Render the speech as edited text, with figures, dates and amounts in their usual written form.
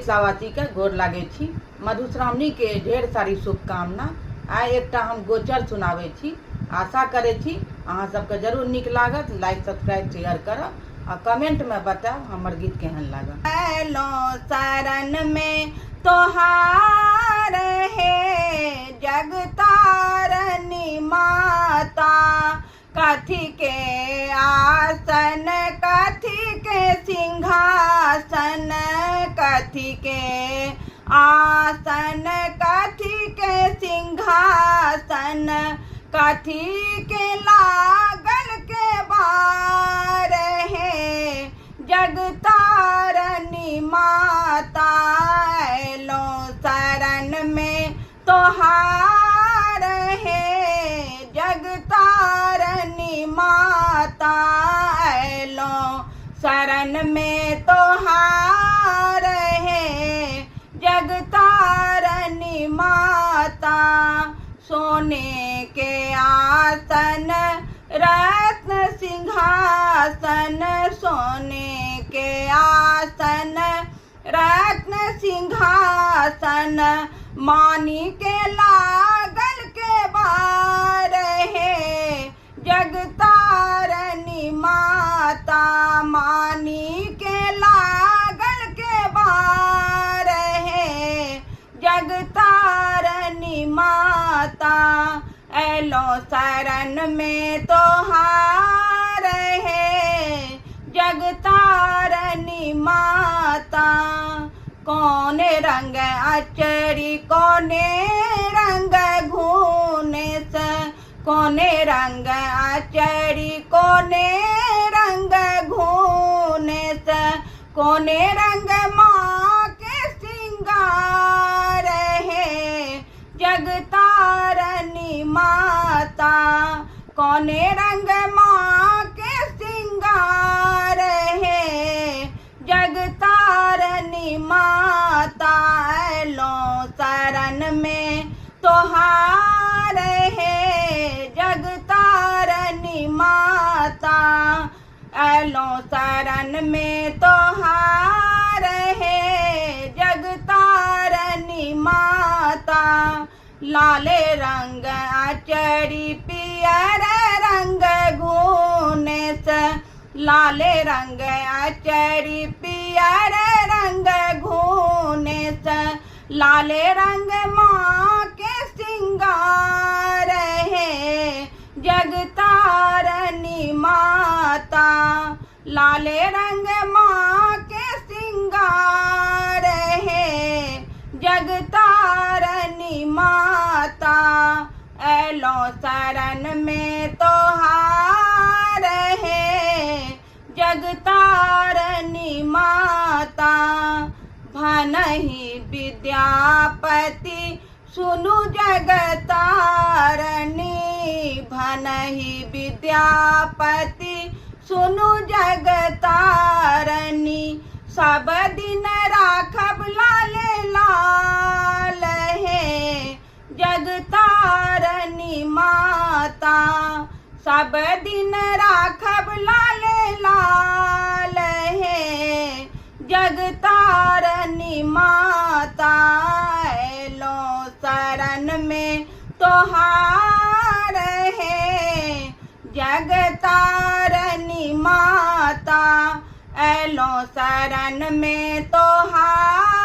मिथिलावासी के गोर लागे छी। मधुश्रावणी के ढेर सारी शुभकामना। आइ एकटा हम गोचर सुनावे छी। आशा करे छी अहाँ सबके जरूर नीक लागत। लाइक सब्सक्राइब शेयर करब आ कमेंट में बताओ हमर गीत केहन लागल। लो शरण में तोहार है जगतारनी माता, कथी के आसन कथी के सिंहासन, कथी के आसन कथी के सिंहासन, कथी के लागल के बार है जगतारनी माता। लो शरण में तोहार है जगतारनी माता, लो शरण में तोहार है जगतारनी माता। सोने के आसन रत्न सिंहासन, सोने के आसन रत्न सिंहासन, मानी के लागल के बार है जगतारनी माता, मानी के लागल के बार है जगतारनी माता। एलो शरण में तोहार है जगतारनी माता। कौने रंग अचरी कौने रंग घूने से, कौने रंग अचरी कौने रंग घूने से, कौने रंग माँ के सिंगार है जगतारनी माता, कौने रंग माँ के सिंगार है जगतारनी माता। लो शरण में तोहार है जगतारनी माता, लो शरण में तोहार है जगतारनी माता। लाले रंग अचरी पियर रंग घूने से, लाले रंग अचरी पियर रंग घूने से, लाले रंग माँ के सिंगार है जगतारनी माता, लाले रंग माँ के सिंगार है जगतारनी माता। एलो शरण में तोहार है जगतारनी माता। भनहि विद्यापति सुनु जगतारनी, भनहि विद्यापति सुनु जगतारनी, सब दिन राखब लाले लाल है जगतारनी माता, सब दिन राखब लाले लाल है जगतारनी माता। लो शरण में तोहार है जगतारनी माता, लो शरण में तोहार